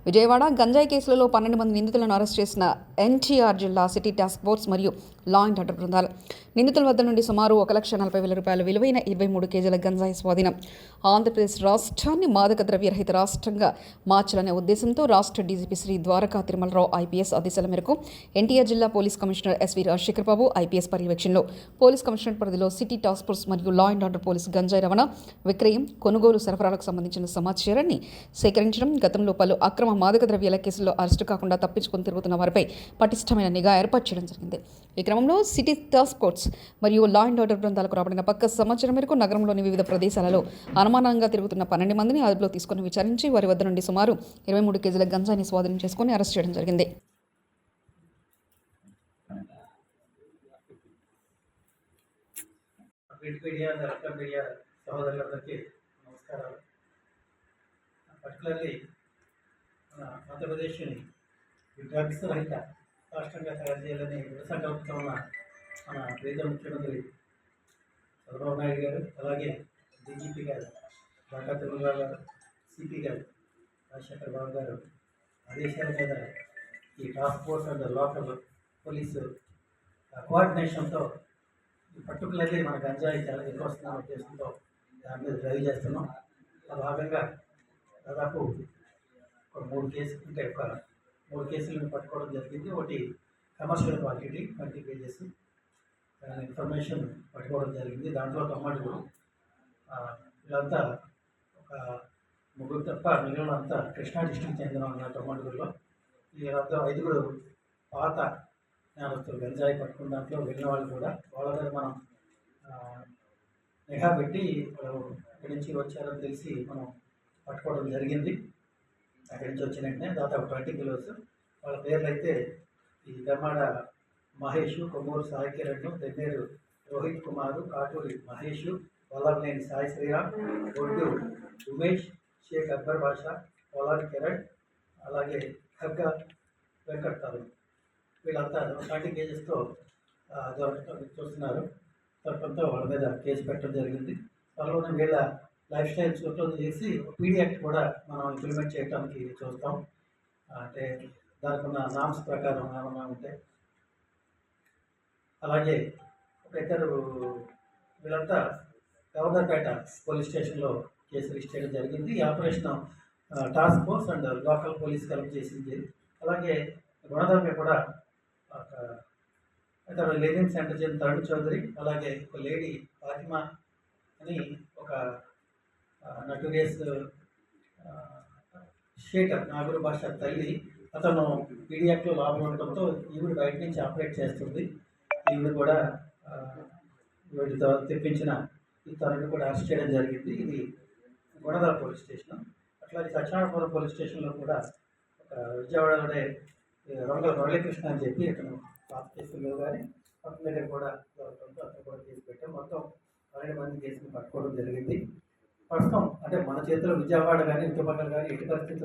విజయవాడ గంజాయి కేసులలో 12 మంది నిందితులను అరెస్ట్ చేసిన ఎన్టీఆర్ జిల్లా సిటీ టాస్క్ ఫోర్స్ మరియు లా అండ్ ఆర్డర్ బృందాలు. నిందితుల వద్ద నుండి సుమారు 1,40,000 రూపాయల విలువైన 23 కేజీల గంజాయి స్వాధీనం. ఆంధ్రప్రదేశ్ రాష్ట్రాన్ని మాదక ద్రవ్యరహిత రాష్ట్రంగా మార్చాలనే ఉద్దేశంతో రాష్ట్ర డీజీపీ శ్రీ ద్వారకా తిరుమలరావు ఐపీఎస్ ఆదేశాల మేరకు ఎన్టీఆర్ జిల్లా పోలీస్ కమిషనర్ ఎస్వి రాజశేఖర్ బాబు ఐపీఎస్ పర్యవేక్షణలో పోలీస్ కమిషనర్ పరిధిలో సిటీ టాస్క్ ఫోర్స్ మరియు లా అండ్ ఆర్డర్ పోలీస్ గంజాయి రవాణా, విక్రయం, కొనుగోలు, సరఫరాలకు సంబంధించిన సమాచారాన్ని సేకరించడం, గతంలో పలు అక్రమ మాదక ద్రవ్యాల కేసుల్లో అరెస్టు కాకుండా తప్పించుకొని తిరుగుతున్న వారిపై పటిష్టమైన నిఘా ఏర్పాటు చేయడం జరిగింది. ఈ క్రమంలో సిటీ టాస్క్ ఫోర్స్ మరియు లా అండ్ ఆర్డర్ బృందాలకు రాబడిన పక్క సమాచారం మేరకు నగరంలోని వివిధ ప్రదేశాలలో అనుమానంగా తిరుగుతున్న 12 మందిని అదుపులో తీసుకుని విచారించి వారి వద్ద నుండి సుమారు 23 కేజీల గంజాయిని స్వాధీనం చేసుకుని అరెస్ట్ చేయడం జరిగింది. పర్టికులర్లీ మన ఆంధ్రప్రదేశ్ని డ్రగ్స్ రహిత రాష్ట్రంగా తయారు చేయాలని సంకల్పంతో ఉన్న మన ప్రీత ముఖ్యమంత్రి చంద్రబాబు నాయుడు గారు, అలాగే డీజీపీ గారు ద్వారకా తిరుమలరావు గారు, సిపి గారు రాజశేఖర్ బాబు గారు ఆదేశాల మీద ఈ task force and local police కోఆర్డినేషన్తో పర్టికులర్లీ మన గంజాయి చాలా ఎక్కువ వస్తున్న ఉద్దేశంతో దాని మీద డ్రైవ్ చేస్తున్నాం. ఆ భాగంగా దాదాపు ఒక 3 కేసులను పట్టుకోవడం జరిగింది. ఒకటి కమర్షియల్ క్వాంటిటీ 20 కేజెస్ ఇన్ఫర్మేషన్ పట్టుకోవడం జరిగింది. దాంట్లో టమాటో వీళ్ళంతా ఒక 3 తప్ప మిగిలినంతా కృష్ణా డిస్ట్రిక్ట్ చెందిన ఉన్న టమాటోలో వీళ్ళంతా 5 పాత నేరస్తులు గంజాయి పట్టుకున్న దాంట్లో వెళ్ళిన వాళ్ళు కూడా వాళ్ళ మీద మనం నిఘా పెట్టి వాళ్ళు ఇక్కడి నుంచి వచ్చారని తెలిసి మనం పట్టుకోవడం జరిగింది. అక్కడి నుంచి వచ్చిన వెంటనే దాదాపు 20 కిలోస్. వాళ్ళ పేర్లు అయితే ఈ దమ్మాడ మహేష్, కొమ్మూరు సాయి కిరణ్, తెన్నేరు రోహిత్ కుమారు, కాటూరి మహేష్, వల్లభనేని సాయి శ్రీరామ్, బొడ్డు ఉమేష్, షేక్ అక్బర్ బాషా, పోలారి కిరణ్, అలాగే ఖగ్గ వెంకట్ తరుణ్. వీళ్ళంతా 20 కేజెస్తో చూస్తున్నారు. తప్పంతో వాళ్ళ మీద కేసు పెట్టడం జరిగింది. త్వరలోనే వీళ్ళ లైఫ్ స్టైల్ చూడటం చేసి పీడీ యాక్ట్ కూడా మనం ఇంప్లిమెంట్ చేయడానికి చూస్తాం. అంటే దానికి ఉన్న నామ్స్ ప్రకారం ఏమన్నా ఉంటే. అలాగే ఒక ఇద్దరు వీళ్ళంతా గవర్నర్పేట పోలీస్ స్టేషన్లో కేసు రిజిస్టర్ చేయడం జరిగింది. ఈ operation task force and local police కలిపి చేసింది. అలాగే గుణదర్పే కూడా ఒక ఇతర లివింగ్ సెంటర్ చెందిన తరుణ్ చౌదరి, అలాగే ఒక లేడీ ఫాతిమా అని ఒక నటోరియస్ షేటర్ నాగూరు భాష తల్లి, అతను పీడియాక్లో లాభం ఉండటంతో ఈవిడ బయట నుంచి ఆపరేట్ చేస్తుంది. ఈవిడ కూడా వీటితో తెప్పించిన ఈ తరుణ్ కూడా అరెస్ట్ చేయడం జరిగింది. ఇది గుణదల పోలీస్ స్టేషన్. అట్లాగే సత్యనారాయణపురం పోలీస్ స్టేషన్లో కూడా ఒక విజయవాడలోనే రంగుల మురళీకృష్ణ అని చెప్పి అతను పాత కేసులు కానీ పక్కన దగ్గర కూడా దొరకడంతో అతను కూడా కేసు పెట్టాం. మొత్తం 12 మంది కేసులు పట్టుకోవడం జరిగింది. ప్రస్తుతం అంటే మన చేతిలో విజయవాడ కానీ చుట్టుపక్కల కానీ ఎట్టి పరిస్థితుల్లో